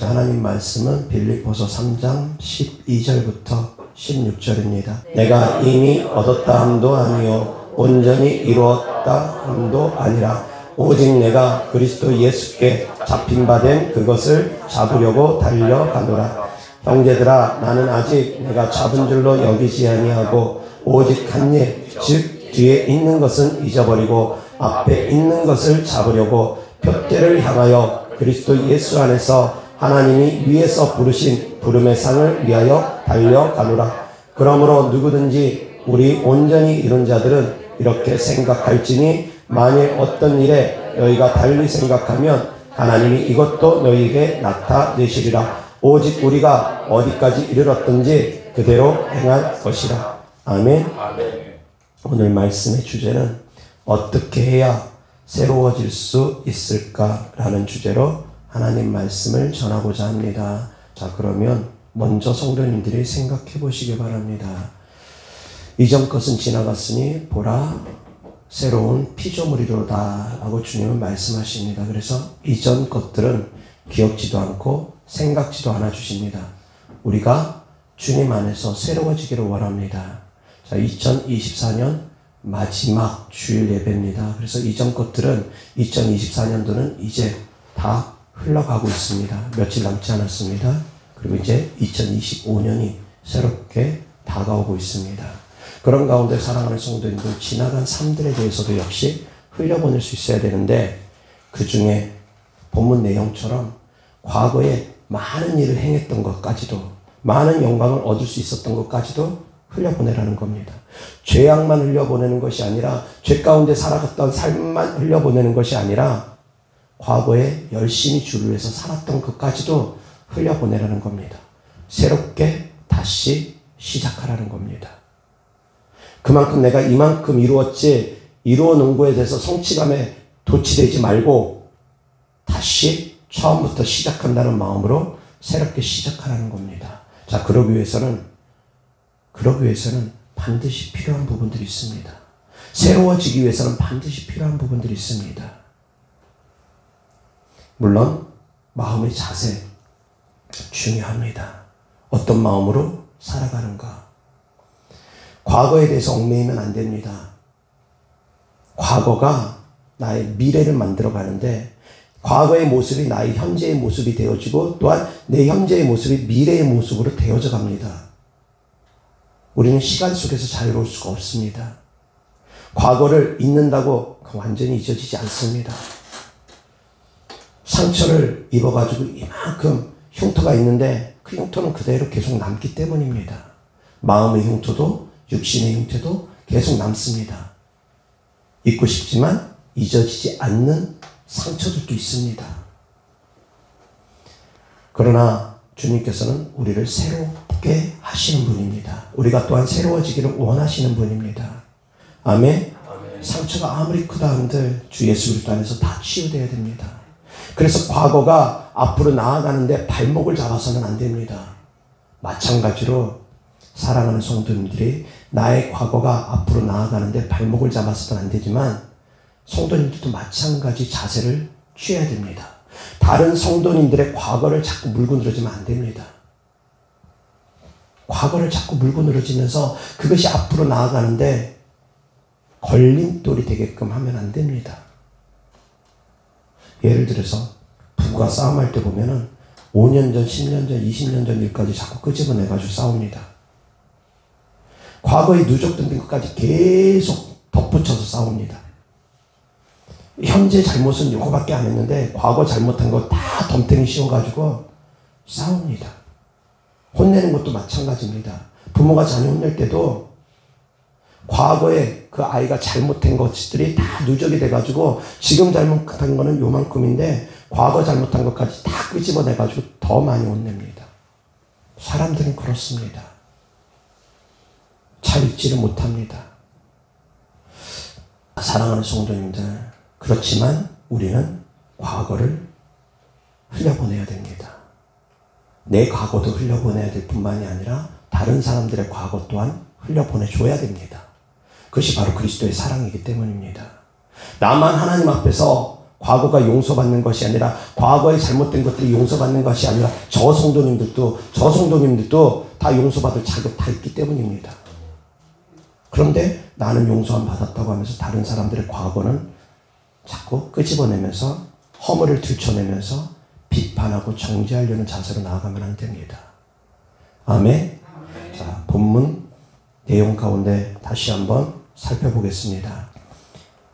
하나님 말씀은 빌립보서 3장 12절부터 16절입니다. 내가 이미 얻었다 함도 아니요 온전히 이루었다 함도 아니라 오직 내가 그리스도 예수께 잡힌 바 된 그것을 잡으려고 달려가노라. 형제들아, 나는 아직 내가 잡은 줄로 여기지 아니하고 오직 한 일, 즉 뒤에 있는 것은 잊어버리고 앞에 있는 것을 잡으려고 표대를 향하여 그리스도 예수 안에서 하나님이 위에서 부르신 부름의 상을 위하여 달려가노라. 그러므로 누구든지 우리 온전히 이룬 자들은 이렇게 생각할지니 만일 어떤 일에 너희가 달리 생각하면 하나님이 이것도 너희에게 나타내시리라. 오직 우리가 어디까지 이르렀든지 그대로 행할 것이라. 아멘. 오늘 말씀의 주제는 어떻게 해야 새로워질 수 있을까라는 주제로 하나님 말씀을 전하고자 합니다. 자, 그러면 먼저 성도님들이 생각해 보시기 바랍니다. 이전 것은 지나갔으니 보라 새로운 피조물이로다 라고 주님은 말씀하십니다. 그래서 이전 것들은 기억지도 않고 생각지도 않아 주십니다. 우리가 주님 안에서 새로워지기를 원합니다. 자, 2024년 마지막 주일 예배입니다. 그래서 이전 것들은 2024년도는 이제 다 흘러가고 있습니다. 며칠 남지 않았습니다. 그리고 이제 2025년이 새롭게 다가오고 있습니다. 그런 가운데 사랑하는 성도님들, 지나간 삶들에 대해서도 역시 흘려보낼 수 있어야 되는데, 그 중에 본문 내용처럼 과거에 많은 일을 행했던 것까지도, 많은 영광을 얻을 수 있었던 것까지도 흘려보내라는 겁니다. 죄악만 흘려보내는 것이 아니라, 죄 가운데 살아갔던 삶만 흘려보내는 것이 아니라 과거에 열심히 주를 위해서 살았던 것까지도 흘려보내라는 겁니다. 새롭게 다시 시작하라는 겁니다. 그만큼 내가 이만큼 이루었지, 이루어 놓은 거에 대해서 성취감에 도취되지 말고 다시 처음부터 시작한다는 마음으로 새롭게 시작하라는 겁니다. 자, 그러기 위해서는 반드시 필요한 부분들이 있습니다. 새로워지기 위해서는 반드시 필요한 부분들이 있습니다. 물론 마음의 자세 중요합니다. 어떤 마음으로 살아가는가. 과거에 대해서 얽매이면 안 됩니다. 과거가 나의 미래를 만들어가는데 과거의 모습이 나의 현재의 모습이 되어지고 또한 내 현재의 모습이 미래의 모습으로 되어져 갑니다. 우리는 시간 속에서 자유로울 수가 없습니다. 과거를 잊는다고 완전히 잊어지지 않습니다. 상처를 입어가지고 이만큼 흉터가 있는데 그 흉터는 그대로 계속 남기 때문입니다. 마음의 흉터도 육신의 흉터도 계속 남습니다. 잊고 싶지만 잊어지지 않는 상처들도 있습니다. 그러나 주님께서는 우리를 새롭게 하시는 분입니다. 우리가 또한 새로워지기를 원하시는 분입니다. 아멘. 상처가 아무리 크다 한들 주 예수 그리스도 안에서 다 치유되어야 됩니다. 그래서 과거가 앞으로 나아가는데 발목을 잡아서는 안 됩니다. 마찬가지로 사랑하는 성도님들이 나의 과거가 앞으로 나아가는데 발목을 잡아서는 안 되지만 성도님들도 마찬가지 자세를 취해야 됩니다. 다른 성도님들의 과거를 자꾸 물고 늘어지면 안 됩니다. 과거를 자꾸 물고 늘어지면서 그것이 앞으로 나아가는데 걸림돌이 되게끔 하면 안 됩니다. 예를 들어서 부부가 싸움할 때 보면은 5년 전, 10년 전, 20년 전 일까지 자꾸 끄집어내가지고 싸웁니다. 과거에 누적된 것까지 계속 덧붙여서 싸웁니다. 현재 잘못은 이거밖에 안 했는데 과거 잘못한 거 다 덤탱이 씌워가지고 싸웁니다. 혼내는 것도 마찬가지입니다. 부모가 자녀 혼낼 때도 과거에 그 아이가 잘못한 것들이 다 누적이 돼가지고 지금 잘못한 거는 요만큼인데 과거 잘못한 것까지 다 끄집어내가지고 더 많이 혼냅니다. 사람들은 그렇습니다. 잘 잊지를 못합니다. 사랑하는 성도님들, 그렇지만 우리는 과거를 흘려보내야 됩니다. 내 과거도 흘려보내야 될 뿐만이 아니라 다른 사람들의 과거 또한 흘려보내줘야 됩니다. 그것이 바로 그리스도의 사랑이기 때문입니다. 나만 하나님 앞에서 과거가 용서받는 것이 아니라 과거에 잘못된 것들이 용서받는 것이 아니라 저 성도님들도 다 용서받을 자격 다 있기 때문입니다. 그런데 나는 용서함 받았다고 하면서 다른 사람들의 과거는 자꾸 끄집어내면서 허물을 들춰내면서 비판하고 정죄하려는 자세로 나아가면 안 됩니다. 아멘. 자, 본문 내용 가운데 다시 한번 살펴보겠습니다.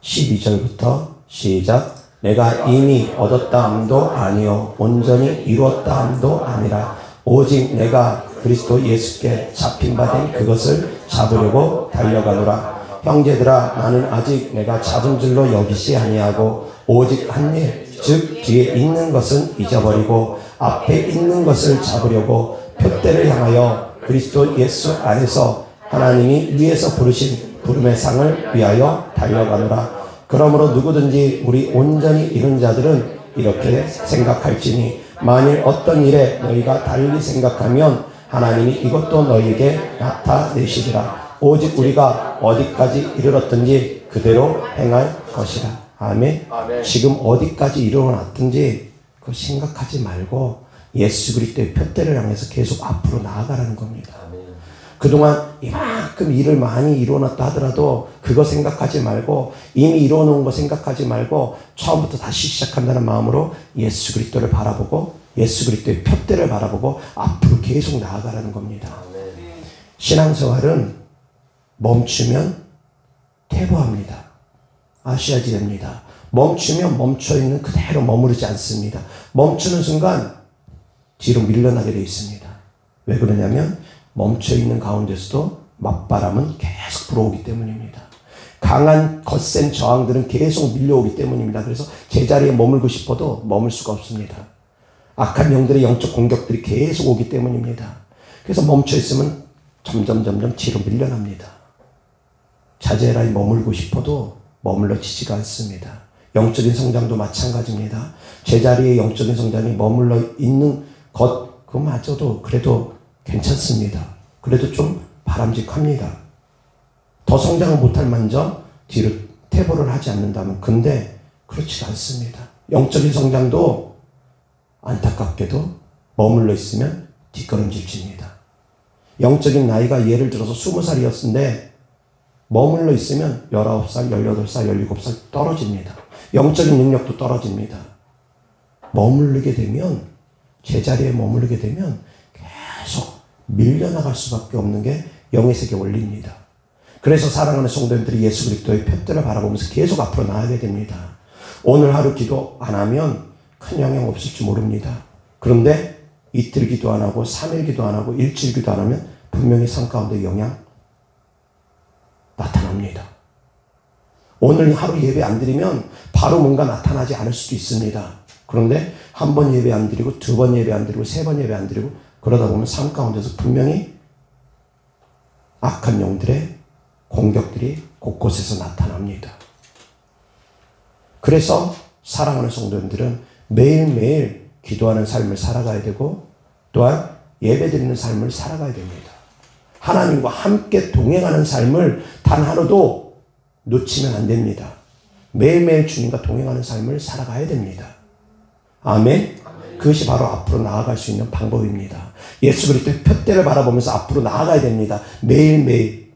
12절부터 시작. 내가 이미 얻었다 함도 아니요 온전히 이루었다 함도 아니라 오직 내가 그리스도 예수께 잡힌 바 된 그것을 잡으려고 달려가노라. 형제들아, 나는 아직 내가 잡은 줄로 여기지 아니하고 오직 한 일, 즉 뒤에 있는 것은 잊어버리고 앞에 있는 것을 잡으려고 표대를 향하여 그리스도 예수 안에서 하나님이 위에서 부르신 부름의 상을 위하여 달려가노라. 그러므로 누구든지 우리 온전히 이룬 자들은 이렇게 생각할지니 만일 어떤 일에 너희가 달리 생각하면 하나님이 이것도 너희에게 나타내시리라. 오직 우리가 어디까지 이르렀든지 그대로 행할 것이라. 아멘. 지금 어디까지 이르렀든지 그거 생각하지 말고 예수 그리스도의 표대를 향해서 계속 앞으로 나아가라는 겁니다. 그동안 이만큼 일을 많이 이루어놨다 하더라도 그거 생각하지 말고 이미 이루어놓은 거 생각하지 말고 처음부터 다시 시작한다는 마음으로 예수 그리스도를 바라보고 예수 그리스도의 표대를 바라보고 앞으로 계속 나아가라는 겁니다. 신앙생활은 멈추면 퇴보합니다. 아셔야지 됩니다. 멈추면 멈춰있는 그대로 머무르지 않습니다. 멈추는 순간 뒤로 밀려나게 되어 있습니다. 왜 그러냐면 멈춰있는 가운데서도 맞바람은 계속 불어오기 때문입니다. 강한 거센 저항들은 계속 밀려오기 때문입니다. 그래서 제자리에 머물고 싶어도 머물 수가 없습니다. 악한 영들의 영적 공격들이 계속 오기 때문입니다. 그래서 멈춰있으면 점점 뒤로 밀려납니다. 자제라에 머물고 싶어도 머물러지지가 않습니다. 영적인 성장도 마찬가지입니다. 제자리에 영적인 성장이 머물러 있는 것 그마저도 그래도 괜찮습니다. 그래도 좀 바람직합니다. 더 성장을 못할 만점 뒤로 퇴보를 하지 않는다면 근데 그렇지가 않습니다. 영적인 성장도 안타깝게도 머물러 있으면 뒷걸음질칩니다. 영적인 나이가 예를 들어서 20살이었는데 머물러 있으면 19살, 18살, 17살 떨어집니다. 영적인 능력도 떨어집니다. 머무르게 되면 제자리에 머무르게 되면 계속 밀려나갈 수밖에 없는 게 영의 세계 원리입니다. 그래서 사랑하는 성도님들이 예수 그리스도의 표대를 바라보면서 계속 앞으로 나아가게 됩니다. 오늘 하루 기도 안 하면 큰 영향 없을지 모릅니다. 그런데 이틀 기도 안 하고 3일 기도 안 하고 일주일 기도 안 하면 분명히 삶 가운데 영향 나타납니다. 오늘 하루 예배 안 드리면 바로 뭔가 나타나지 않을 수도 있습니다. 그런데 한 번 예배 안 드리고 두 번 예배 안 드리고 세 번 예배 안 드리고 그러다 보면 삶 가운데서 분명히 악한 영들의 공격들이 곳곳에서 나타납니다. 그래서 사랑하는 성도님들은 매일매일 기도하는 삶을 살아가야 되고 또한 예배드리는 삶을 살아가야 됩니다. 하나님과 함께 동행하는 삶을 단 하루도 놓치면 안 됩니다. 매일매일 주님과 동행하는 삶을 살아가야 됩니다. 아멘. 그것이 바로 앞으로 나아갈 수 있는 방법입니다. 예수 그리스도의 표대를 바라보면서 앞으로 나아가야 됩니다. 매일매일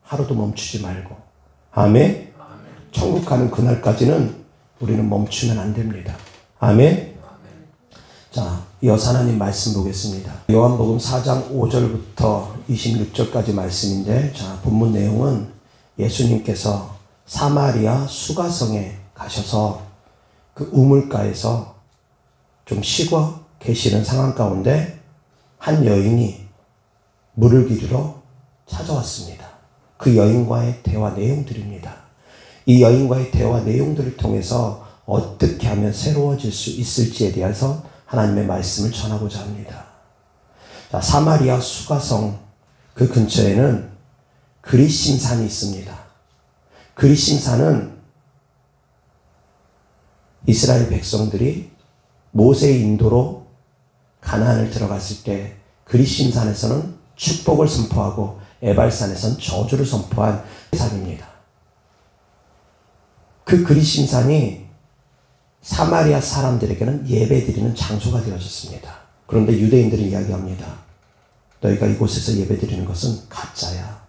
하루도 멈추지 말고. 아멘. 천국 가는 그날까지는 우리는 멈추면 안 됩니다. 아멘. 자, 이어서 하나님 말씀 보겠습니다. 요한복음 4장 5절부터 26절까지 말씀인데, 자, 본문 내용은 예수님께서 사마리아 수가성에 가셔서 그 우물가에서 좀 쉬고 계시는 상황 가운데 한 여인이 물을 기르러 찾아왔습니다. 그 여인과의 대화 내용들입니다. 이 여인과의 대화 내용들을 통해서 어떻게 하면 새로워질 수 있을지에 대해서 하나님의 말씀을 전하고자 합니다. 자, 사마리아 수가성 그 근처에는 그리심산이 있습니다. 그리심산은 이스라엘 백성들이 모세의 인도로 가나안을 들어갔을 때 그리심산에서는 축복을 선포하고 에발산에서는 저주를 선포한 산입니다. 그 그리심산이 사마리아 사람들에게는 예배드리는 장소가 되어졌습니다. 그런데 유대인들은 이야기합니다. 너희가 이곳에서 예배드리는 것은 가짜야.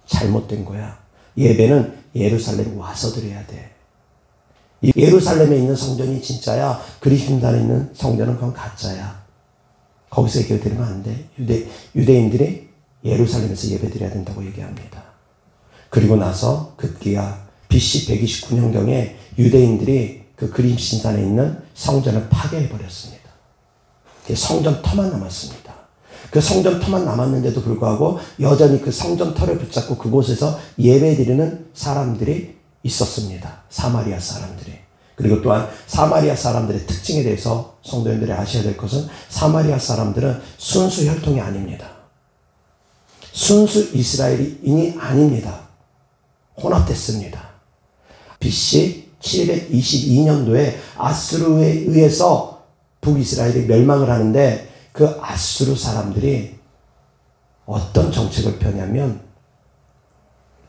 잘못된 거야. 예배는 예루살렘 와서 드려야 돼. 예루살렘에 있는 성전이 진짜야. 그리심단에 있는 성전은 그건 가짜야. 거기서 예배드리면 안 돼. 유대인들이 예루살렘에서 예배드려야 된다고 얘기합니다. 그리고 나서 급기야 BC 129년경에 유대인들이 그 그리심단에 있는 성전을 파괴해버렸습니다. 성전 터만 남았습니다. 그 성전 터만 남았는데도 불구하고 여전히 그 성전 터를 붙잡고 그곳에서 예배드리는 사람들이 있었습니다. 사마리아 사람들이. 그리고 또한 사마리아 사람들의 특징에 대해서 성도님들이 아셔야 될 것은 사마리아 사람들은 순수 혈통이 아닙니다. 순수 이스라엘인이 아닙니다. 혼합됐습니다. BC 722년도에 아수르에 의해서 북이스라엘이 멸망을 하는데 그 아수르 사람들이 어떤 정책을 펴냐면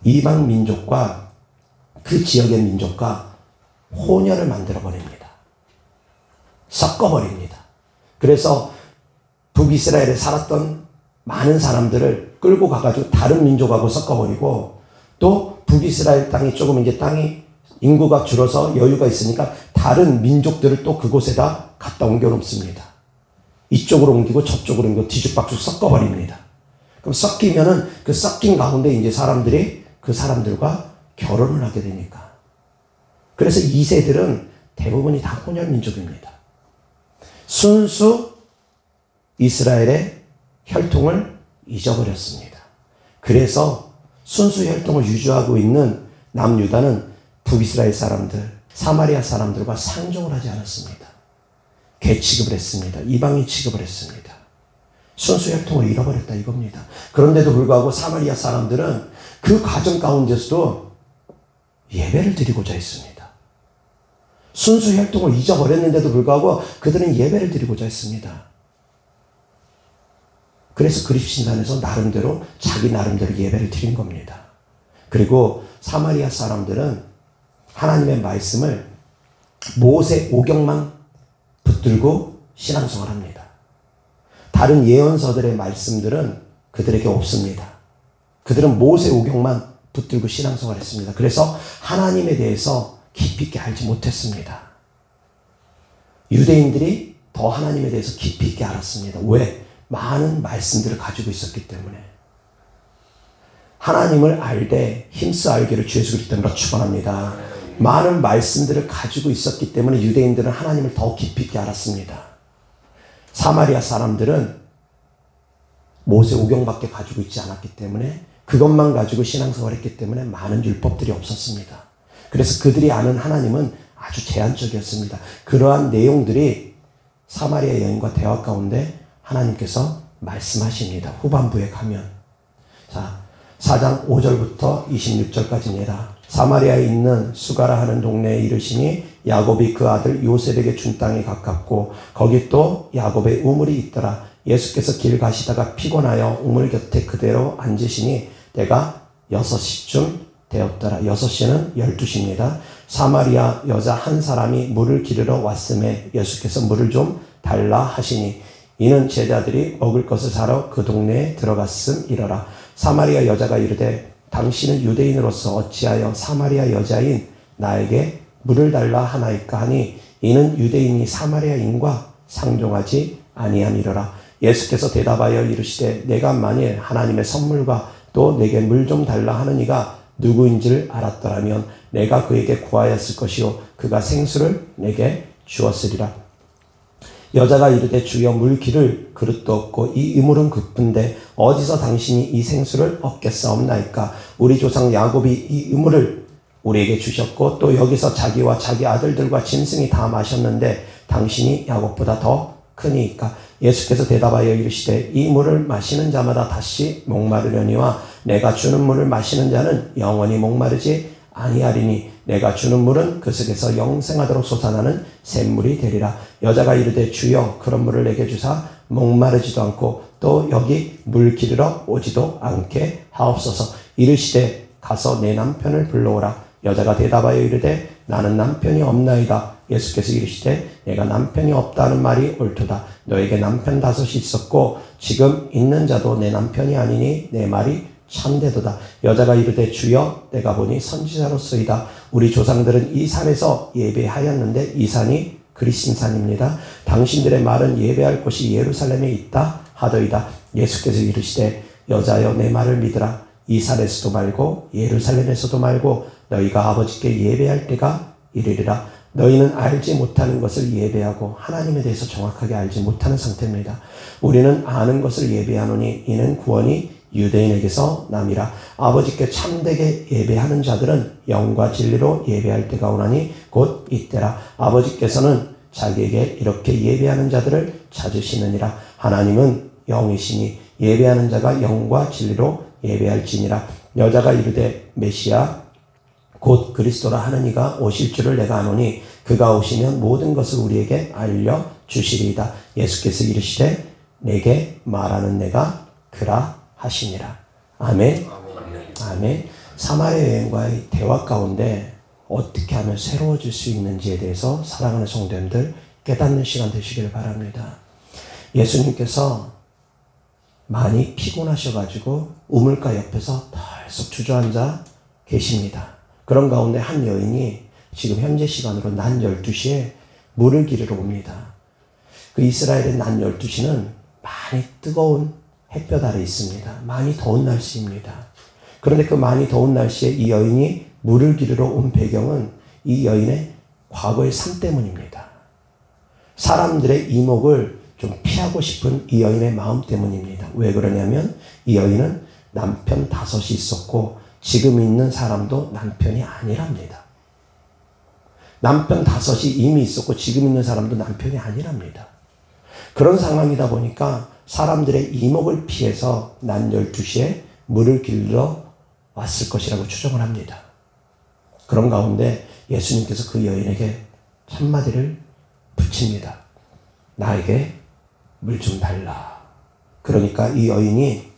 이방 민족과 그 지역의 민족과 혼혈을 만들어버립니다. 섞어버립니다. 그래서 북이스라엘에 살았던 많은 사람들을 끌고 가가지고 다른 민족하고 섞어버리고 또 북이스라엘 땅이 조금 이제 땅이 인구가 줄어서 여유가 있으니까 다른 민족들을 또 그곳에다 갖다 옮겨놓습니다. 이쪽으로 옮기고 저쪽으로 옮기고 뒤죽박죽 섞어버립니다. 그럼 섞이면은 그 섞인 가운데 이제 사람들이 그 사람들과 결혼을 하게 되니까. 그래서 2세들은 대부분이 다 혼혈민족입니다. 순수 이스라엘의 혈통을 잊어버렸습니다. 그래서 순수 혈통을 유지하고 있는 남유다는 북이스라엘 사람들, 사마리아 사람들과 상종을 하지 않았습니다. 개 취급을 했습니다. 이방인 취급을 했습니다. 순수 혈통을 잃어버렸다 이겁니다. 그런데도 불구하고 사마리아 사람들은 그 과정 가운데서도 예배를 드리고자 했습니다. 순수 혈통을 잊어버렸는데도 불구하고 그들은 예배를 드리고자 했습니다. 그래서 그리심단에서 나름대로 자기 나름대로 예배를 드린 겁니다. 그리고 사마리아 사람들은 하나님의 말씀을 모세 오경만 붙들고 신앙생활을 합니다. 다른 예언서들의 말씀들은 그들에게 없습니다. 그들은 모세 오경만 붙들고 신앙생활을 했습니다. 그래서 하나님에 대해서 깊이 있게 알지 못했습니다. 유대인들이 더 하나님에 대해서 깊이 있게 알았습니다. 왜? 많은 말씀들을 가지고 있었기 때문에. 하나님을 알되 힘써 알기를 주 예수 그리스도 이름으로 축원합니다. 많은 말씀들을 가지고 있었기 때문에 유대인들은 하나님을 더 깊이 있게 알았습니다. 사마리아 사람들은 모세 오경밖에 가지고 있지 않았기 때문에 그것만 가지고 신앙생활을 했기 때문에 많은 율법들이 없었습니다. 그래서 그들이 아는 하나님은 아주 제한적이었습니다. 그러한 내용들이 사마리아 여인과 대화 가운데 하나님께서 말씀하십니다. 후반부에 가면. 자, 4장 5절부터 26절까지입니다. 사마리아에 있는 수가라 하는 동네에 이르시니 야곱이 그 아들 요셉에게 준 땅이 가깝고 거기 또 야곱의 우물이 있더라. 예수께서 길 가시다가 피곤하여 우물 곁에 그대로 앉으시니 때가 6시쯤 되었더라. 6시는 12시입니다. 사마리아 여자 한 사람이 물을 기르러 왔음에 예수께서 물을 좀 달라 하시니 이는 제자들이 먹을 것을 사러 그 동네에 들어갔음이러라. 사마리아 여자가 이르되 당신은 유대인으로서 어찌하여 사마리아 여자인 나에게 물을 달라 하나이까 하니 이는 유대인이 사마리아인과 상종하지 아니함이러라. 예수께서 대답하여 이르시되 내가 만일 하나님의 선물과 또 내게 물 좀 달라 하는 이가 누구인지를 알았더라면 내가 그에게 구하였을 것이요 그가 생수를 내게 주었으리라. 여자가 이르되 주여 물 기를 그릇도 없고 이 이물은 급은데 어디서 당신이 이 생수를 얻겠사옵나이까. 우리 조상 야곱이 이 이물을 우리에게 주셨고 또 여기서 자기와 자기 아들들과 짐승이 다 마셨는데 당신이 야곱보다 더 크니이까. 예수께서 대답하여 이르시되 이 물을 마시는 자마다 다시 목마르려니와 내가 주는 물을 마시는 자는 영원히 목마르지 아니하리니 내가 주는 물은 그 속에서 영생하도록 솟아나는 샘물이 되리라. 여자가 이르되 주여 그런 물을 내게 주사 목마르지도 않고 또 여기 물 기르러 오지도 않게 하옵소서. 이르시되 가서 내 남편을 불러오라. 여자가 대답하여 이르되 나는 남편이 없나이다. 예수께서 이르시되 내가 남편이 없다는 말이 옳도다. 너에게 남편 5이 있었고 지금 있는 자도 내 남편이 아니니 내 말이 참되도다. 여자가 이르되 주여 내가 보니 선지자로서이다. 우리 조상들은 이 산에서 예배하였는데 이 산이 그리심산입니다. 당신들의 말은 예배할 곳이 예루살렘에 있다 하더이다. 예수께서 이르시되 여자여 내 말을 믿으라. 이 산에서도 말고 예루살렘에서도 말고 너희가 아버지께 예배할 때가 이르리라. 너희는 알지 못하는 것을 예배하고 하나님에 대해서 정확하게 알지 못하는 상태입니다. 우리는 아는 것을 예배하노니 이는 구원이 유대인에게서 남이라. 아버지께 참되게 예배하는 자들은 영과 진리로 예배할 때가 오나니 곧 이때라. 아버지께서는 자기에게 이렇게 예배하는 자들을 찾으시느니라. 하나님은 영이시니 예배하는 자가 영과 진리로 예배할지니라. 여자가 이르되 메시아 곧 그리스도라 하는 이가 오실 줄을 내가 아노니 그가 오시면 모든 것을 우리에게 알려주시리이다. 예수께서 이르시되 내게 말하는 내가 그라 하시니라. 아멘. 아멘. 사마리아 여인과의 대화 가운데 어떻게 하면 새로워질 수 있는지에 대해서 사랑하는 성도님들 깨닫는 시간 되시기를 바랍니다. 예수님께서 많이 피곤하셔가지고 우물가 옆에서 덜썩 주저앉아 계십니다. 그런 가운데 한 여인이 지금 현재 시간으로 낮 12시에 물을 기르러 옵니다. 그 이스라엘의 낮 12시는 많이 뜨거운 햇볕 아래 있습니다. 많이 더운 날씨입니다. 그런데 그 많이 더운 날씨에 이 여인이 물을 기르러 온 배경은 이 여인의 과거의 삶 때문입니다. 사람들의 이목을 좀 피하고 싶은 이 여인의 마음 때문입니다. 왜 그러냐면 이 여인은 남편 5이 있었고 지금 있는 사람도 남편이 아니랍니다. 남편 5이 이미 있었고 지금 있는 사람도 남편이 아니랍니다. 그런 상황이다 보니까 사람들의 이목을 피해서 낮 12시에 물을 길러 왔을 것이라고 추정을 합니다. 그런 가운데 예수님께서 그 여인에게 한마디를 붙입니다. 나에게 물 좀 달라. 그러니까 이 여인이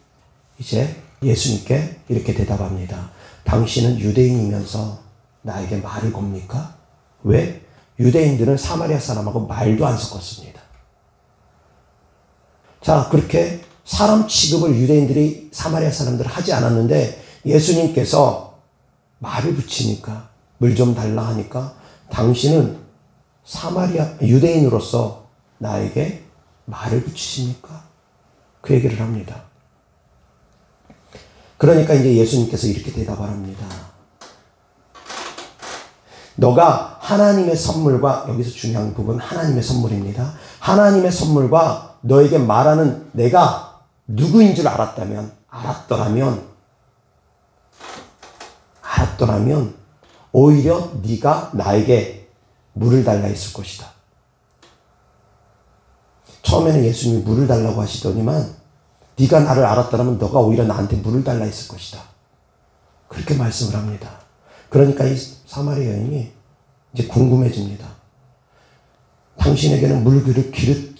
이제 예수님께 이렇게 대답합니다. 당신은 유대인이면서 나에게 말을 겁니까? 왜? 유대인들은 사마리아 사람하고 말도 안 섞었습니다. 자, 그렇게 사람 취급을 유대인들이 사마리아 사람들 하지 않았는데 예수님께서 말을 붙이니까 물 좀 달라 하니까 당신은 사마리아 유대인으로서 나에게 말을 붙이십니까? 그 얘기를 합니다. 그러니까 이제 예수님께서 이렇게 대답을 합니다. 너가 하나님의 선물과, 여기서 중요한 부분 하나님의 선물입니다. 하나님의 선물과 너에게 말하는 내가 누구인 줄 알았더라면 오히려 네가 나에게 물을 달라 했을 것이다. 처음에는 예수님이 물을 달라고 하시더니만 네가 나를 알았더라면 너가 오히려 나한테 물을 달라 했을 것이다. 그렇게 말씀을 합니다. 그러니까 이 사마리아 여인이 이제 궁금해집니다. 당신에게는 물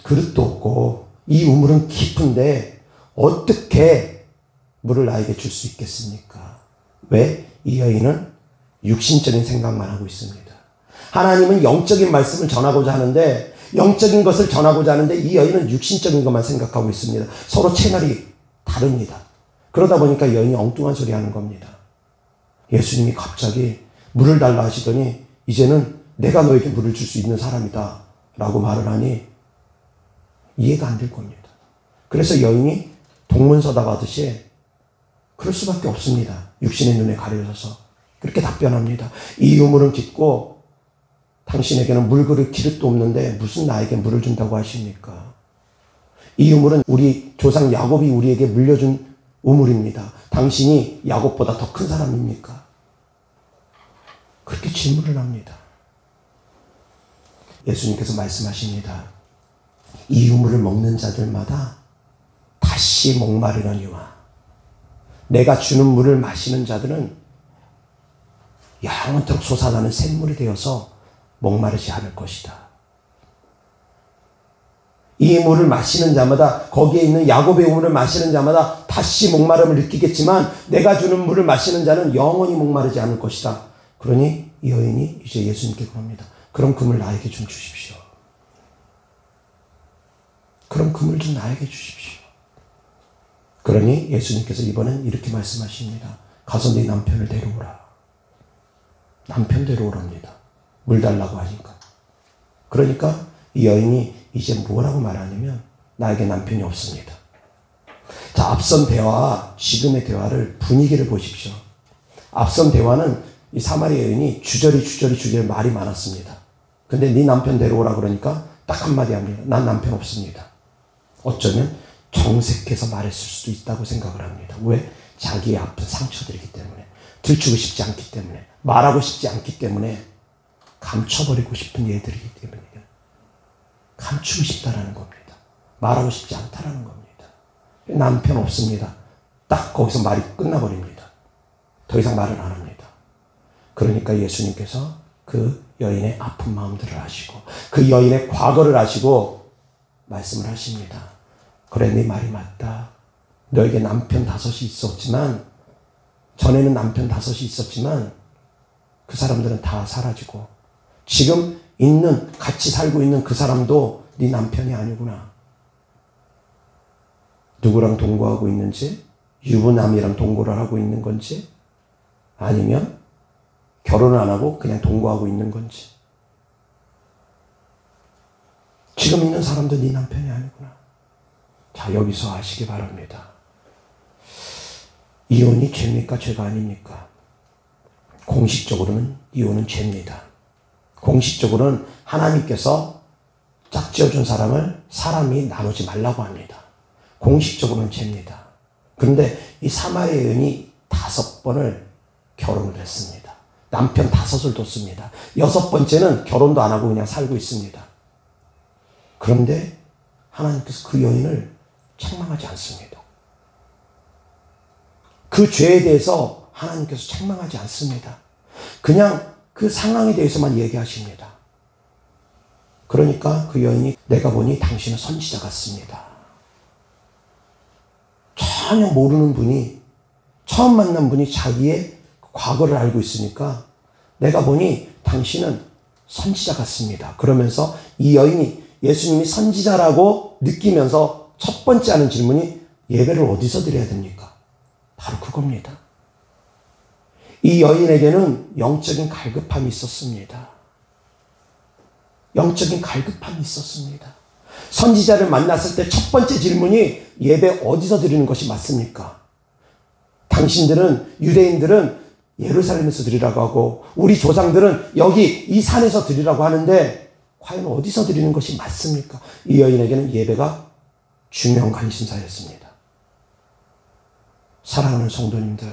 그릇도 없고 이 우물은 깊은데 어떻게 물을 나에게 줄 수 있겠습니까? 왜? 이 여인은 육신적인 생각만 하고 있습니다. 하나님은 영적인 말씀을 전하고자 하는데 영적인 것을 전하고자 하는데 이 여인은 육신적인 것만 생각하고 있습니다. 서로 채널이 다릅니다. 그러다 보니까 여인이 엉뚱한 소리 하는 겁니다. 예수님이 갑자기 물을 달라 하시더니 이제는 내가 너에게 물을 줄 수 있는 사람이다 라고 말을 하니 이해가 안 될 겁니다. 그래서 여인이 동문서답하듯이 그럴 수밖에 없습니다. 육신의 눈에 가려져서 그렇게 답변합니다. 이 우물은 깊고 당신에게는 물 그릇 기릇도 없는데 무슨 나에게 물을 준다고 하십니까? 이 우물은 우리 조상 야곱이 우리에게 물려준 우물입니다. 당신이 야곱보다 더 큰 사람입니까? 그렇게 질문을 합니다. 예수님께서 말씀하십니다. 이 우물을 먹는 자들마다 다시 목마르려니와 내가 주는 물을 마시는 자들은 영원토록 솟아나는 샘물이 되어서 목마르지 않을 것이다. 이 물을 마시는 자마다, 거기에 있는 야곱의 우물을 마시는 자마다 다시 목마름을 느끼겠지만 내가 주는 물을 마시는 자는 영원히 목마르지 않을 것이다. 그러니 이 여인이 이제 예수님께 그럽니다. 그런 금을 나에게 좀 주십시오. 그런 금을 좀 나에게 주십시오. 그러니 예수님께서 이번엔 이렇게 말씀하십니다. 가서 네 남편을 데려오라. 남편 데려오랍니다. 물 달라고 하니까. 그러니까 이 여인이 이제 뭐라고 말하냐면 나에게 남편이 없습니다. 자, 앞선 대화와 지금의 대화를 분위기를 보십시오. 앞선 대화는 이 사마리아 여인이 주저리 말이 많았습니다. 근데 네 남편 데려오라 그러니까 딱 한마디 합니다. 난 남편 없습니다. 어쩌면 정색해서 말했을 수도 있다고 생각을 합니다. 왜? 자기의 아픈 상처들이기 때문에, 들추고 싶지 않기 때문에, 말하고 싶지 않기 때문에, 감춰버리고 싶은 예들이기 때문에 감추고 싶다라는 겁니다. 말하고 싶지 않다라는 겁니다. 남편 없습니다. 딱 거기서 말이 끝나버립니다. 더 이상 말을 안 합니다. 그러니까 예수님께서 그 여인의 아픈 마음들을 아시고 그 여인의 과거를 아시고 말씀을 하십니다. 그래, 네 말이 맞다. 너에게 남편 5이 있었지만, 전에는 남편 5이 있었지만 그 사람들은 다 사라지고 지금 같이 살고 있는 그 사람도 네 남편이 아니구나. 누구랑 동거하고 있는지, 유부남이랑 동거를 하고 있는 건지, 아니면 결혼을 안 하고 그냥 동거하고 있는 건지. 지금 있는 사람도 네 남편이 아니구나. 자, 여기서 아시기 바랍니다. 이혼이 죄입니까? 죄가 아닙니까? 공식적으로는 이혼은 죄입니다. 공식적으로는 하나님께서 짝지어준 사람이 나누지 말라고 합니다. 공식적으로는 죄입니다. 그런데 이 사마리아 여인이 5번을 결혼을 했습니다. 남편 5을 뒀습니다. 6번째는 결혼도 안 하고 그냥 살고 있습니다. 그런데 하나님께서 그 여인을 책망하지 않습니다. 그 죄에 대해서 하나님께서 책망하지 않습니다. 그냥 그 상황에 대해서만 얘기하십니다. 그러니까 그 여인이 내가 보니 당신은 선지자 같습니다. 전혀 모르는 분이, 처음 만난 분이 자기의 과거를 알고 있으니까 내가 보니 당신은 선지자 같습니다. 그러면서 이 여인이 예수님이 선지자라고 느끼면서 첫 번째 하는 질문이 예배를 어디서 드려야 됩니까? 바로 그겁니다. 이 여인에게는 영적인 갈급함이 있었습니다. 영적인 갈급함이 있었습니다. 선지자를 만났을 때 첫 번째 질문이 예배 어디서 드리는 것이 맞습니까? 당신들은, 유대인들은 예루살렘에서 드리라고 하고 우리 조상들은 여기 이 산에서 드리라고 하는데 과연 어디서 드리는 것이 맞습니까? 이 여인에게는 예배가 중요한 관심사였습니다. 사랑하는 성도님들,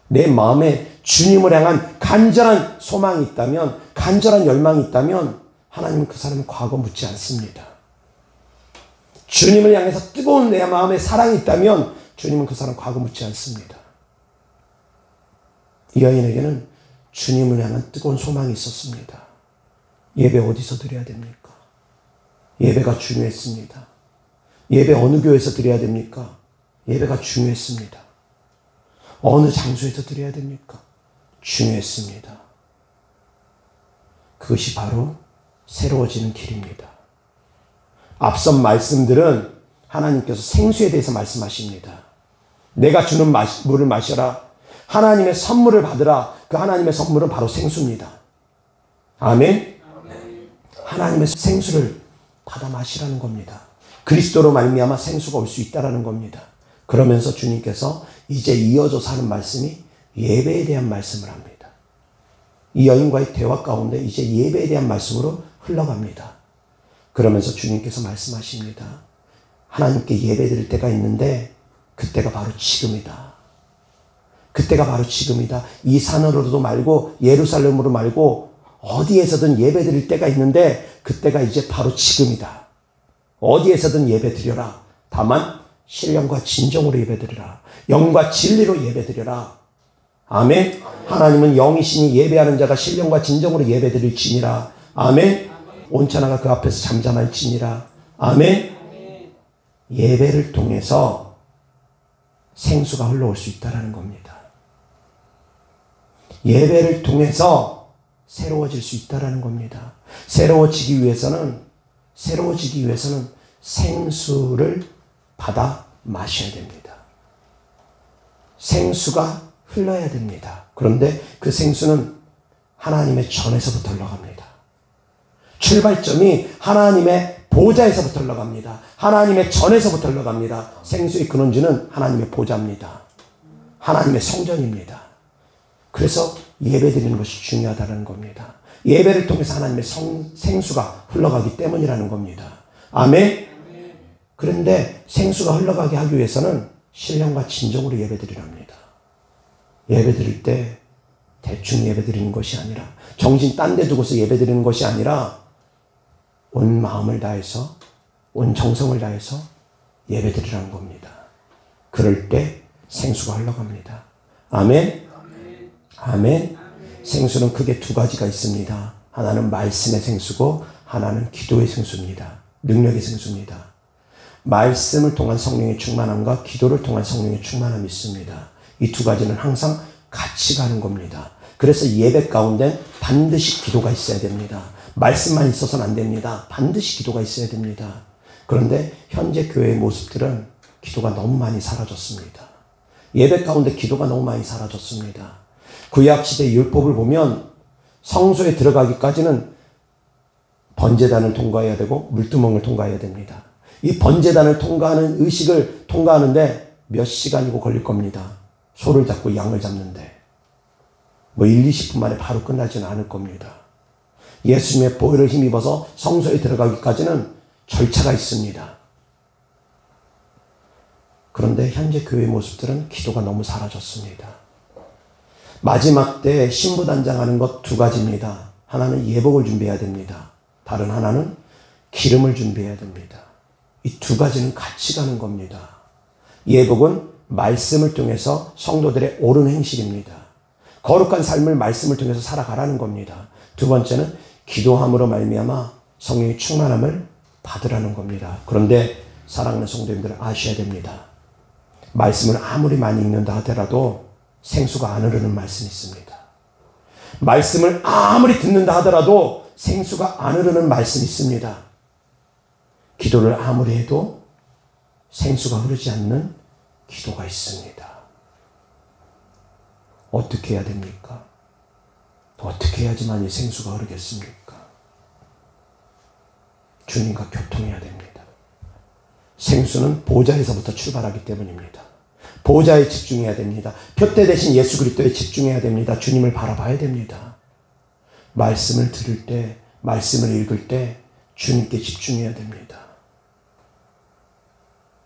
내 마음에 주님을 향한 간절한 소망이 있다면, 간절한 열망이 있다면 하나님은 그 사람의 과거 묻지 않습니다. 주님을 향해서 뜨거운 내 마음에 사랑이 있다면 주님은 그 사람 과거 묻지 않습니다. 이 여인에게는 주님을 향한 뜨거운 소망이 있었습니다. 예배 어디서 드려야 됩니까? 예배가 중요했습니다. 예배 어느 교회에서 드려야 됩니까? 예배가 중요했습니다. 어느 장소에서 드려야 됩니까? 중요했습니다. 그것이 바로 새로워지는 길입니다. 앞선 말씀들은 하나님께서 생수에 대해서 말씀하십니다. 내가 주는 물을 마셔라. 하나님의 선물을 받으라. 그 하나님의 선물은 바로 생수입니다. 아멘? 하나님의 생수를 받아 마시라는 겁니다. 그리스도로 말미암아 생수가 올 수 있다라는 겁니다. 그러면서 주님께서 이제 이어져서 하는 말씀이 예배에 대한 말씀을 합니다. 이 여인과의 대화 가운데 이제 예배에 대한 말씀으로 흘러갑니다. 그러면서 주님께서 말씀하십니다. 하나님께 예배드릴 때가 있는데 그때가 바로 지금이다. 그때가 바로 지금이다. 이 산으로도 말고 예루살렘으로 말고 어디에서든 예배드릴 때가 있는데 그때가 이제 바로 지금이다. 어디에서든 예배드려라. 다만 신령과 진정으로 예배드리라. 영과 진리로 예배드려라. 아멘. 하나님은 영이시니 예배하는 자가 신령과 진정으로 예배드릴 지니라. 아멘. 온천하가 그 앞에서 잠잠할 지니라. 아멘. 예배를 통해서 생수가 흘러올 수 있다는 겁니다. 예배를 통해서 새로워질 수 있다라는 겁니다. 새로워지기 위해서는 생수를 받아 마셔야 됩니다. 생수가 흘러야 됩니다. 그런데 그 생수는 하나님의 전에서부터 흘러갑니다. 출발점이 하나님의 보좌에서부터 흘러갑니다. 하나님의 전에서부터 흘러갑니다. 생수의 근원지는 하나님의 보좌입니다. 하나님의 성전입니다. 그래서 예배드리는 것이 중요하다는 겁니다. 예배를 통해서 하나님의 생수가 흘러가기 때문이라는 겁니다. 아멘? 그런데 생수가 흘러가게 하기 위해서는 신령과 진정으로 예배드리랍니다. 예배드릴 때 대충 예배드리는 것이 아니라, 정신 딴 데 두고서 예배드리는 것이 아니라 온 마음을 다해서, 온 정성을 다해서 예배드리라는 겁니다. 그럴 때 생수가 흘러갑니다. 아멘? 아멘? 생수는 크게 두 가지가 있습니다. 하나는 말씀의 생수고 하나는 기도의 생수입니다. 능력의 생수입니다. 말씀을 통한 성령의 충만함과 기도를 통한 성령의 충만함이 있습니다. 이 두 가지는 항상 같이 가는 겁니다. 그래서 예배 가운데 반드시 기도가 있어야 됩니다. 말씀만 있어서는 안 됩니다. 반드시 기도가 있어야 됩니다. 그런데 현재 교회의 모습들은 기도가 너무 많이 사라졌습니다. 예배 가운데 기도가 너무 많이 사라졌습니다. 구약시대 율법을 보면 성소에 들어가기까지는 번제단을 통과해야 되고 물두멍을 통과해야 됩니다. 이 번제단을 통과하는 의식을 통과하는데 몇 시간이고 걸릴 겁니다. 소를 잡고 양을 잡는데 1, 20분 만에 바로 끝나지는 않을 겁니다. 예수님의 보혈을 힘입어서 성소에 들어가기까지는 절차가 있습니다. 그런데 현재 교회의 모습들은 기도가 너무 사라졌습니다. 마지막 때 신부단장하는 것 두 가지입니다. 하나는 예복을 준비해야 됩니다. 다른 하나는 기름을 준비해야 됩니다. 이 두 가지는 같이 가는 겁니다. 예복은 말씀을 통해서 성도들의 옳은 행실입니다. 거룩한 삶을 말씀을 통해서 살아가라는 겁니다. 두 번째는 기도함으로 말미암아 성령의 충만함을 받으라는 겁니다. 그런데 사랑하는 성도님들 아셔야 됩니다. 말씀을 아무리 많이 읽는다 하더라도 생수가 안 흐르는 말씀이 있습니다. 말씀을 아무리 듣는다 하더라도 생수가 안 흐르는 말씀이 있습니다. 기도를 아무리 해도 생수가 흐르지 않는 기도가 있습니다. 어떻게 해야 됩니까? 어떻게 해야지만 이 생수가 흐르겠습니까? 주님과 교통해야 됩니다. 생수는 보좌에서부터 출발하기 때문입니다. 보좌에 집중해야 됩니다. 표대 대신 예수 그리스도에 집중해야 됩니다. 주님을 바라봐야 됩니다. 말씀을 들을 때, 말씀을 읽을 때 주님께 집중해야 됩니다.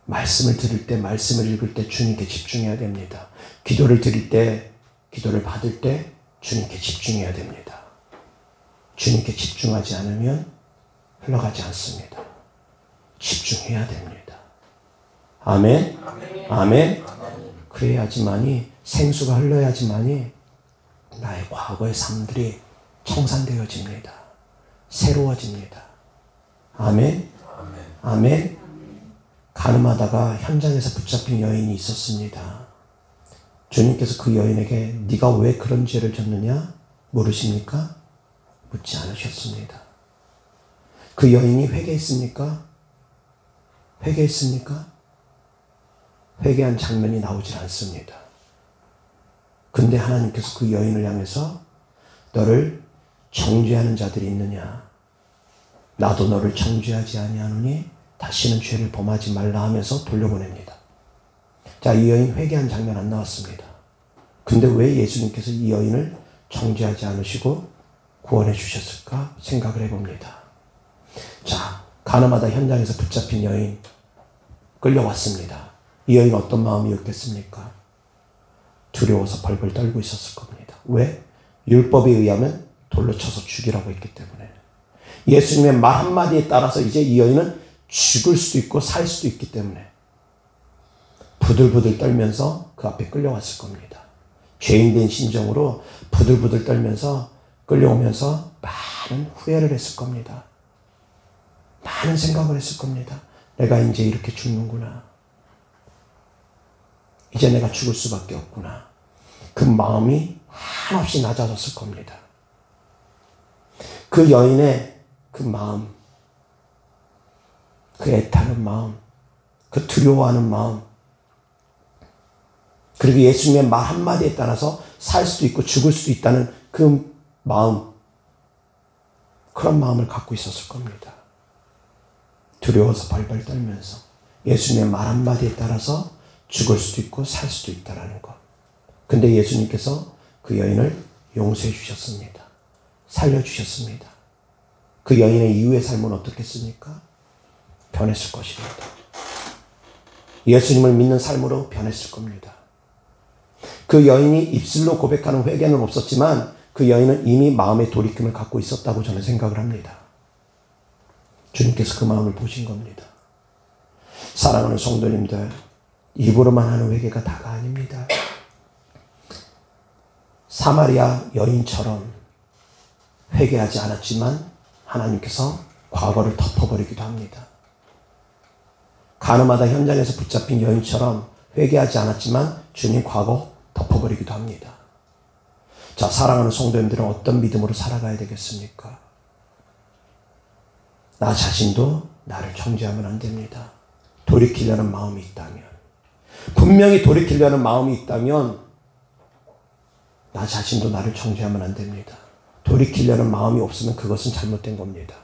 말씀을 들을 때, 말씀을 읽을 때 주님께 집중해야 됩니다. 기도를 드릴 때, 기도를 받을 때 주님께 집중해야 됩니다. 주님께 집중하지 않으면 흘러가지 않습니다. 집중해야 됩니다. 아멘? 아멘? 그래야지만이, 생수가 흘러야지만이 나의 과거의 삶들이 청산되어집니다. 새로워집니다. 아멘? 아멘? 가늠하다가 현장에서 붙잡힌 여인이 있었습니다. 주님께서 그 여인에게 네가 왜 그런 죄를 졌느냐 물으십니까? 묻지 않으셨습니다. 그 여인이 회개했습니까? 회개했습니까? 회개한 장면이 나오질 않습니다. 근데 하나님께서 그 여인을 향해서 너를 정죄하는 자들이 있느냐? 나도 너를 정죄하지 아니하노니 다시는 죄를 범하지 말라 하면서 돌려보냅니다. 자, 이 여인 회개한 장면 안 나왔습니다. 근데 왜 예수님께서 이 여인을 정죄하지 않으시고 구원해 주셨을까 생각을 해봅니다. 자, 가늠하다 현장에서 붙잡힌 여인 끌려왔습니다. 이 여인 어떤 마음이었겠습니까? 두려워서 벌벌 떨고 있었을 겁니다. 왜? 율법에 의하면 돌로 쳐서 죽이라고 했기 때문에. 예수님의 말 한마디에 따라서 이제 이 여인은 죽을 수도 있고 살 수도 있기 때문에 부들부들 떨면서 그 앞에 끌려왔을 겁니다. 죄인된 심정으로 부들부들 떨면서 끌려오면서 많은 후회를 했을 겁니다. 많은 생각을 했을 겁니다. 내가 이제 이렇게 죽는구나. 이제 내가 죽을 수밖에 없구나. 그 마음이 한없이 낮아졌을 겁니다. 그 여인의 그 마음, 그 애타는 마음, 그 두려워하는 마음, 그리고 예수님의 말 한마디에 따라서 살 수도 있고 죽을 수도 있다는 그 마음, 그런 마음을 갖고 있었을 겁니다. 두려워서 벌벌 떨면서 예수님의 말 한마디에 따라서 죽을 수도 있고 살 수도 있다는 것. 근데 예수님께서 그 여인을 용서해 주셨습니다. 살려주셨습니다. 그 여인의 이후의 삶은 어떻겠습니까? 변했을 것입니다. 예수님을 믿는 삶으로 변했을 겁니다. 그 여인이 입술로 고백하는 회개는 없었지만 그 여인은 이미 마음의 돌이킴을 갖고 있었다고 저는 생각을 합니다. 주님께서 그 마음을 보신 겁니다. 사랑하는 성도님들, 입으로만 하는 회개가 다가 아닙니다. 사마리아 여인처럼 회개하지 않았지만 하나님께서 과거를 덮어버리기도 합니다. 가늠하다 현장에서 붙잡힌 여인처럼 회개하지 않았지만 주님 과거 덮어버리기도 합니다. 자, 사랑하는 성도님들은 어떤 믿음으로 살아가야 되겠습니까? 나 자신도 나를 정죄하면 안 됩니다. 돌이키려는 마음이 있다면, 분명히 돌이키려는 마음이 있다면 나 자신도 나를 정죄하면 안 됩니다. 돌이키려는 마음이 없으면 그것은 잘못된 겁니다.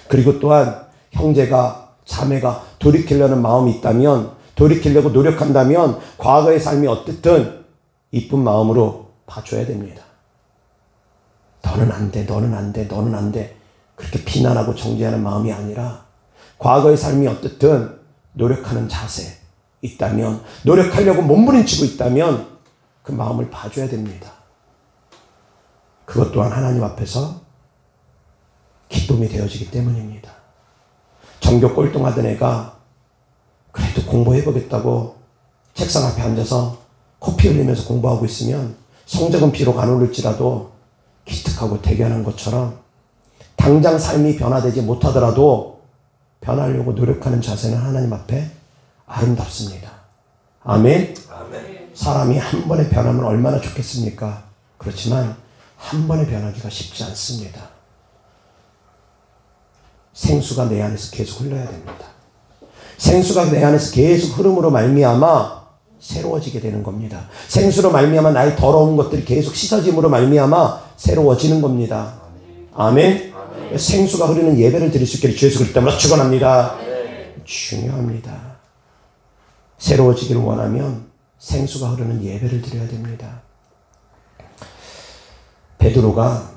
그리고 또한 형제가, 자매가 돌이키려는 마음이 있다면, 돌이키려고 노력한다면 과거의 삶이 어쨌든 이쁜 마음으로 봐줘야 됩니다. 너는 안 돼, 너는 안 돼, 너는 안 돼. 그렇게 비난하고 정죄하는 마음이 아니라 과거의 삶이 어쨌든 노력하는 자세 있다면, 노력하려고 몸부림치고 있다면 그 마음을 봐줘야 됩니다. 그것 또한 하나님 앞에서 기쁨이 되어지기 때문입니다. 전교 꼴등하던 애가 그래도 공부해보겠다고 책상 앞에 앉아서 코피 흘리면서 공부하고 있으면 성적은 비록 안 오를지라도 기특하고 대견한 것처럼 당장 삶이 변화되지 못하더라도 변하려고 노력하는 자세는 하나님 앞에 아름답습니다. 아멘? 아멘. 사람이 한 번에 변하면 얼마나 좋겠습니까? 그렇지만 한 번에 변하기가 쉽지 않습니다. 생수가 내 안에서 계속 흘러야 됩니다. 생수가 내 안에서 계속 흐름으로 말미암아 새로워지게 되는 겁니다. 생수로 말미암아 나의 더러운 것들이 계속 씻어짐으로 말미암아 새로워지는 겁니다. 아멘? 아멘. 생수가 흐르는 예배를 드릴 수 있기를 주 예수 그리스도 때문에 축원합니다. 중요합니다. 새로워지기를 원하면 생수가 흐르는 예배를 드려야 됩니다. 베드로가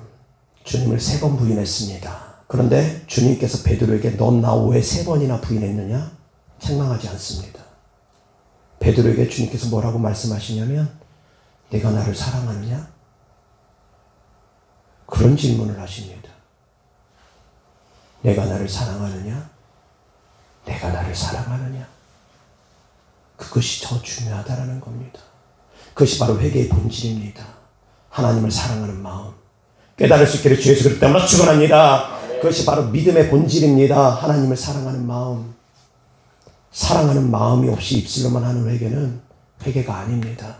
주님을 3번 부인했습니다. 그런데 주님께서 베드로에게 넌 나 왜 3번이나 부인했느냐? 책망하지 않습니다. 베드로에게 주님께서 뭐라고 말씀하시냐면 내가 나를 사랑하느냐? 그런 질문을 하십니다. 내가 나를 사랑하느냐? 내가 나를 사랑하느냐? 그것이 더 중요하다라는 겁니다. 그것이 바로 회개의 본질입니다. 하나님을 사랑하는 마음, 깨달을 수 있기를 주 예수 그리스도 때문에 축원합니다. 그것이 바로 믿음의 본질입니다. 하나님을 사랑하는 마음. 사랑하는 마음이 없이 입술로만 하는 회개는 회개가 아닙니다.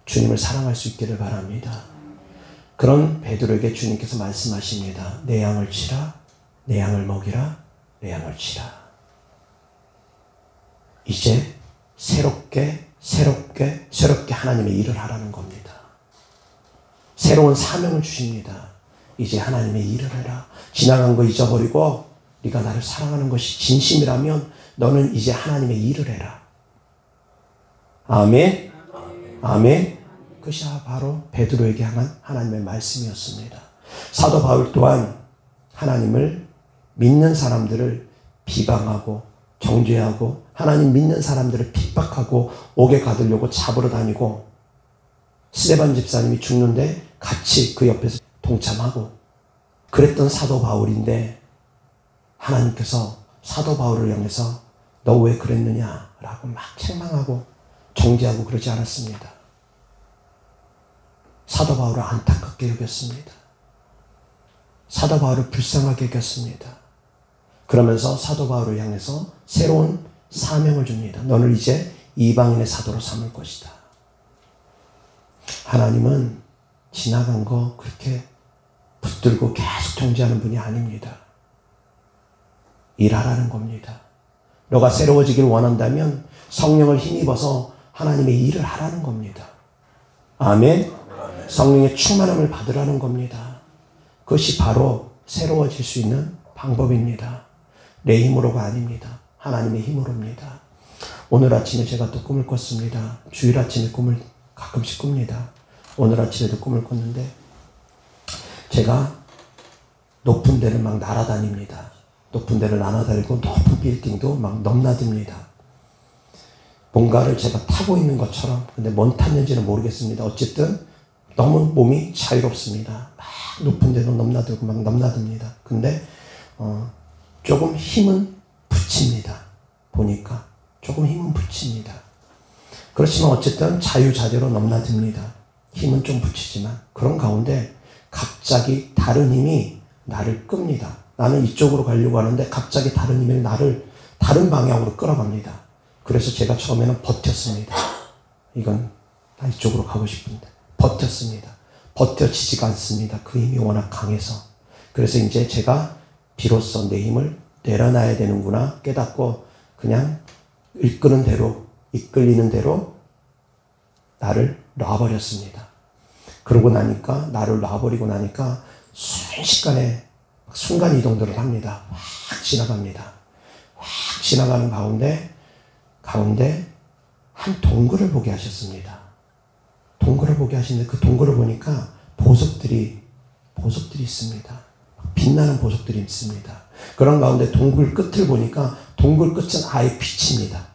주님을 사랑할 수 있기를 바랍니다. 그런 베드로에게 주님께서 말씀하십니다. 내 양을 치라, 내 양을 먹이라, 내 양을 치라. 이제 새롭게 하나님의 일을 하라는 겁니다. 새로운 사명을 주십니다. 이제 하나님의 일을 해라. 지나간 거 잊어버리고 네가 나를 사랑하는 것이 진심이라면 너는 이제 하나님의 일을 해라. 아멘? 아멘? 그것이 바로 베드로에게 향한 하나님의 말씀이었습니다. 사도 바울 또한 하나님을 믿는 사람들을 비방하고 정죄하고 하나님 믿는 사람들을 핍박하고 옥에 가두려고 잡으러 다니고 스데반 집사님이 죽는데 같이 그 옆에서 동참하고 그랬던 사도 바울인데 하나님께서 사도 바울을 향해서 너 왜 그랬느냐 라고 막 책망하고 정죄하고 그러지 않았습니다. 사도 바울을 안타깝게 여겼습니다. 사도 바울을 불쌍하게 여겼습니다. 그러면서 사도 바울을 향해서 새로운 사명을 줍니다. 너를 이제 이방인의 사도로 삼을 것이다. 하나님은 지나간 거 그렇게 붙들고 계속 정지하는 분이 아닙니다. 일하라는 겁니다. 너가 새로워지길 원한다면 성령을 힘입어서 하나님의 일을 하라는 겁니다. 아멘. 성령의 충만함을 받으라는 겁니다. 그것이 바로 새로워질 수 있는 방법입니다. 내 힘으로가 아닙니다. 하나님의 힘으로입니다. 오늘 아침에 제가 또 꿈을 꿨습니다. 주일 아침에 꿈을 가끔씩 꿉니다. 오늘 아침에도 꿈을 꿨는데 제가 높은 데를 막 날아다닙니다. 높은 데를 날아다니고 높은 빌딩도 막 넘나듭니다. 뭔가를 제가 타고 있는 것처럼, 근데 뭔 탔는지는 모르겠습니다. 어쨌든 너무 몸이 자유롭습니다. 막 높은 데도 넘나들고 막 넘나듭니다. 근데 조금 힘은 붙입니다. 보니까 조금 힘은 붙입니다. 그렇지만 어쨌든 자유자재로 넘나듭니다. 힘은 좀 붙이지만 그런 가운데 갑자기 다른 힘이 나를 끕니다. 나는 이쪽으로 가려고 하는데 갑자기 다른 힘이 나를 다른 방향으로 끌어갑니다. 그래서 제가 처음에는 버텼습니다. 이건 나 이쪽으로 가고 싶은데 버텼습니다. 버텨지지가 않습니다. 그 힘이 워낙 강해서. 그래서 이제 제가 비로소 내 힘을 내려놔야 되는구나 깨닫고 그냥 이끌리는 대로 나를 놔버렸습니다. 그러고 나니까 나를 놔버리고 나니까 순식간에 순간이동들을 합니다. 확 지나갑니다. 확 지나가는 가운데 한 동굴을 보게 하셨습니다. 동굴을 보게 하시는데 그 동굴을 보니까 보석들이 있습니다. 빛나는 보석들이 있습니다. 그런 가운데 동굴 끝을 보니까 동굴 끝은 아예 빛입니다.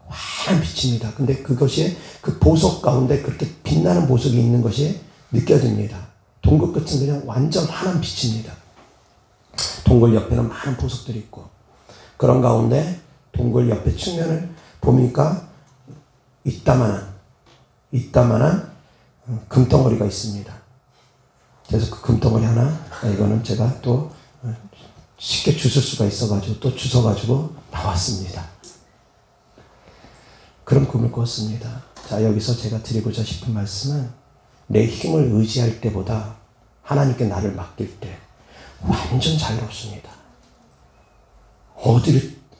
환한 빛입니다. 근데 그것이 그 보석 가운데 그렇게 빛나는 보석이 있는 것이 느껴집니다. 동굴 끝은 그냥 완전 환한 빛입니다. 동굴 옆에는 많은 보석들이 있고 그런 가운데 동굴 옆에 측면을 보니까 이따만한 금덩어리가 있습니다. 그래서 그 금덩어리 하나 이거는 제가 또 쉽게 주술 수가 있어가지고 또 주워가지고 나왔습니다. 그런 꿈을 꿨습니다. 자, 여기서 제가 드리고자 싶은 말씀은 내 힘을 의지할 때보다 하나님께 나를 맡길 때 완전 자유롭습니다.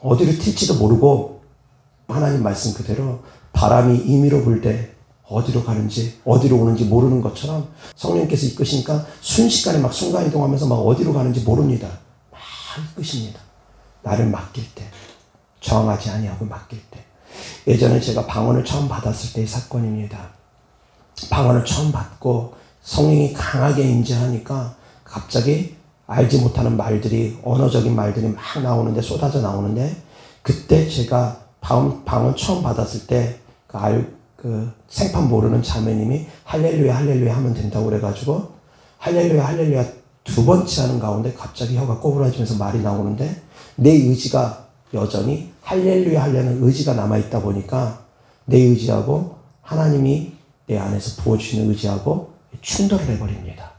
어디를 튈지도 모르고 하나님 말씀 그대로 바람이 임의로 불 때 어디로 가는지 어디로 오는지 모르는 것처럼 성령께서 이끄시니까 순식간에 막 순간이동하면서 막 어디로 가는지 모릅니다. 막 이끄십니다. 나를 맡길 때 저항하지 아니하고 맡길 때. 예전에 제가 방언을 처음 받았을 때의 사건입니다. 방언을 처음 받고 성령이 강하게 임재하니까 갑자기 알지 못하는 말들이 언어적인 말들이 막 나오는데 쏟아져 나오는데 그때 제가 방언 처음 받았을 때 그 생판 모르는 자매님이 할렐루야 할렐루야 하면 된다고 그래가지고 할렐루야 할렐루야 두 번째 하는 가운데 갑자기 혀가 꼬부라지면서 말이 나오는데 내 의지가 여전히 할렐루야 하려는 의지가 남아있다 보니까 내 의지하고 하나님이 내 안에서 부어주시는 의지하고 충돌을 해버립니다.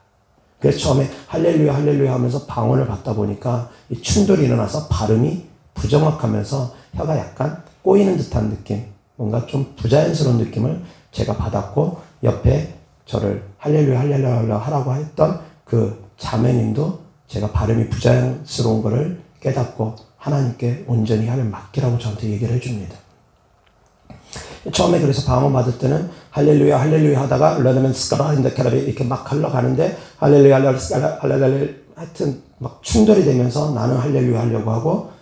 그래서 처음에 할렐루야 할렐루야 하면서 방언을 받다 보니까 이 충돌이 일어나서 발음이 부정확하면서 혀가 약간 꼬이는 듯한 느낌, 뭔가 좀 부자연스러운 느낌을 제가 받았고 옆에 저를 할렐루야 할렐루야 하라고 했던 그 자매님도 제가 발음이 부자연스러운 것을 깨닫고 하나님께 온전히 하면 맡기라고 저한테 얘기를 해줍니다. 처음에 그래서 방언 받을 때는 할렐루야 할렐루야 하다가 러드면 스카라인더 캐라비 이렇게 막 흘러가는데 할렐루야 할렐루야 하여튼 막 충돌이 되면서 나는 할렐루야 하려고 하고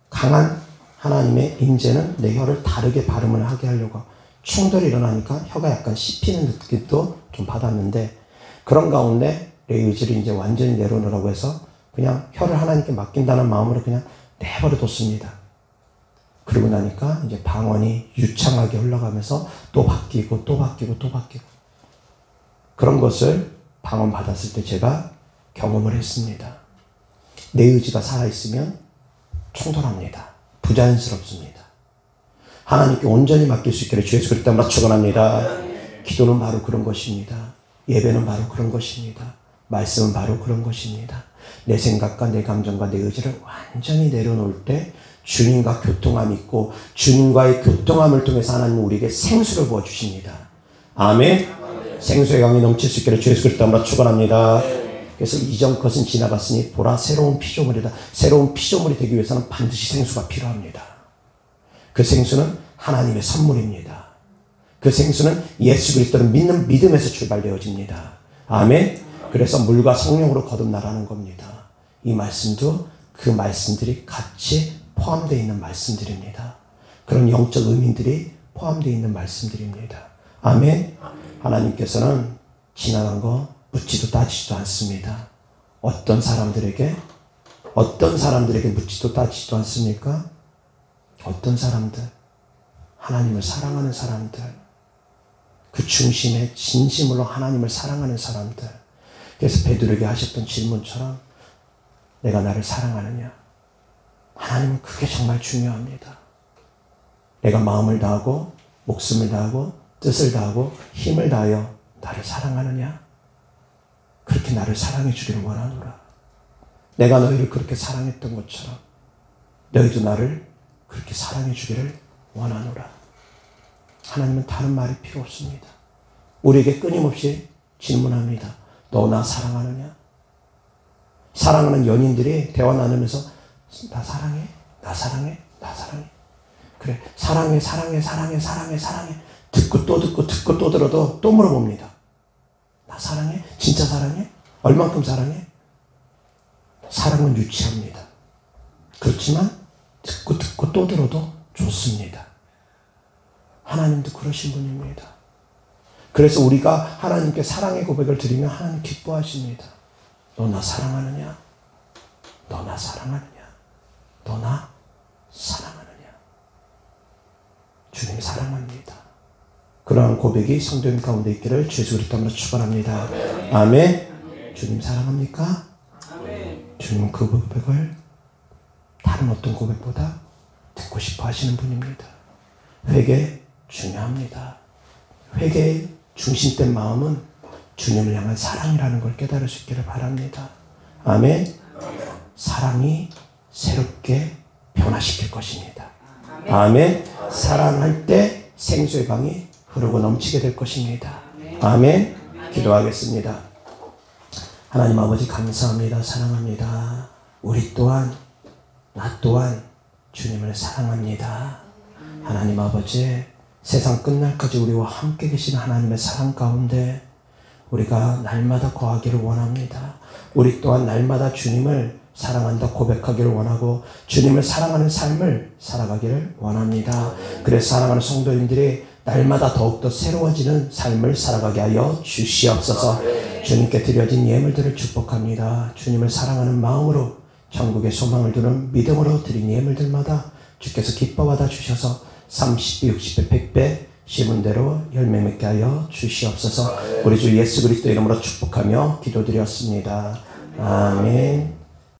강한 하나님의 임재는 내 혀를 다르게 발음을 하게 하려고 충돌이 일어나니까 혀가 약간 씹히는 느낌도 좀 받았는데 그런 가운데 내 의지를 이제 완전히 내려놓으라고 해서 그냥 혀를 하나님께 맡긴다는 마음으로 그냥 내버려 뒀습니다. 그러고 나니까 이제 방언이 유창하게 흘러가면서 또 바뀌고 또 바뀌고 또 바뀌고 그런 것을 방언 받았을 때 제가 경험을 했습니다. 내 의지가 살아있으면 충돌합니다. 부자연스럽습니다. 하나님께 온전히 맡길 수 있기를 주 예수 그리스도로 축원합니다. 기도는 바로 그런 것입니다. 예배는 바로 그런 것입니다. 말씀은 바로 그런 것입니다. 내 생각과 내 감정과 내 의지를 완전히 내려놓을 때 주님과 교통함이 있고 주님과의 교통함을 통해서 하나님은 우리에게 생수를 부어주십니다. 아멘. 생수의 강이 넘칠 수 있기를 주 예수 그리스도로 축원합니다. 그래서 이전 것은 지나갔으니 보라 새로운 피조물이다. 새로운 피조물이 되기 위해서는 반드시 생수가 필요합니다. 그 생수는 하나님의 선물입니다. 그 생수는 예수 그리스도를 믿는 믿음에서 출발되어집니다. 아멘. 그래서 물과 성령으로 거듭나라는 겁니다. 이 말씀도 그 말씀들이 같이 포함되어 있는 말씀들입니다. 그런 영적 의미들이 포함되어 있는 말씀들입니다. 아멘. 하나님께서는 지나간 거 묻지도 따지지도 않습니다. 어떤 사람들에게 묻지도 따지지도 않습니까? 어떤 사람들, 하나님을 사랑하는 사람들, 그 중심에 진심으로 하나님을 사랑하는 사람들. 그래서 베드로에게 하셨던 질문처럼 내가 나를 사랑하느냐? 하나님은 그게 정말 중요합니다. 내가 마음을 다하고 목숨을 다하고 뜻을 다하고 힘을 다하여 나를 사랑하느냐? 그렇게 나를 사랑해 주기를 원하노라. 내가 너희를 그렇게 사랑했던 것처럼 너희도 나를 그렇게 사랑해 주기를 원하노라. 하나님은 다른 말이 필요 없습니다. 우리에게 끊임없이 질문합니다. 너 나 사랑하느냐? 사랑하는 연인들이 대화 나누면서 나 사랑해? 나 사랑해? 나 사랑해? 그래, 사랑해. 듣고 또 들어도 또 물어봅니다. 나 사랑해? 진짜 사랑해? 얼만큼 사랑해? 사랑은 유치합니다. 그렇지만 듣고 또 들어도 좋습니다. 하나님도 그러신 분입니다. 그래서 우리가 하나님께 사랑의 고백을 드리면 하나님 기뻐하십니다. 너 나 사랑하느냐? 너 나 사랑하느냐? 너 나 사랑하느냐? 주님 사랑합니다. 그러한 고백이 성도님 가운데 있기를 주 예수 그리스도 이름으로 축원합니다. 아멘. 주님 사랑합니까? 주님은 그 고백을 다른 어떤 고백보다 듣고 싶어 하시는 분입니다. 회개 중요합니다. 회개의 중심된 마음은 주님을 향한 사랑이라는 걸 깨달을 수 있기를 바랍니다. 아멘. 사랑이 새롭게 변화시킬 것입니다. 아멘. 사랑할 때 생수의 강이 흐르고 넘치게 될 것입니다. 아멘. 기도하겠습니다. 하나님 아버지 감사합니다. 사랑합니다. 우리 또한 나 또한 주님을 사랑합니다. 하나님 아버지 세상 끝날까지 우리와 함께 계신 하나님의 사랑 가운데 우리가 날마다 거하기를 원합니다. 우리 또한 날마다 주님을 사랑한다 고백하기를 원하고 주님을 사랑하는 삶을 살아가기를 원합니다. 그래서 사랑하는 성도님들이 날마다 더욱더 새로워지는 삶을 살아가게 하여 주시옵소서. 주님께 드려진 예물들을 축복합니다. 주님을 사랑하는 마음으로 천국의 소망을 두는 믿음으로 드린 예물들마다 주께서 기뻐 받아 주셔서 30배, 60배, 100배 심은 대로 열매 맺게 하여 주시옵소서. 우리 주 예수 그리스도 이름으로 축복하며 기도드렸습니다. 아멘.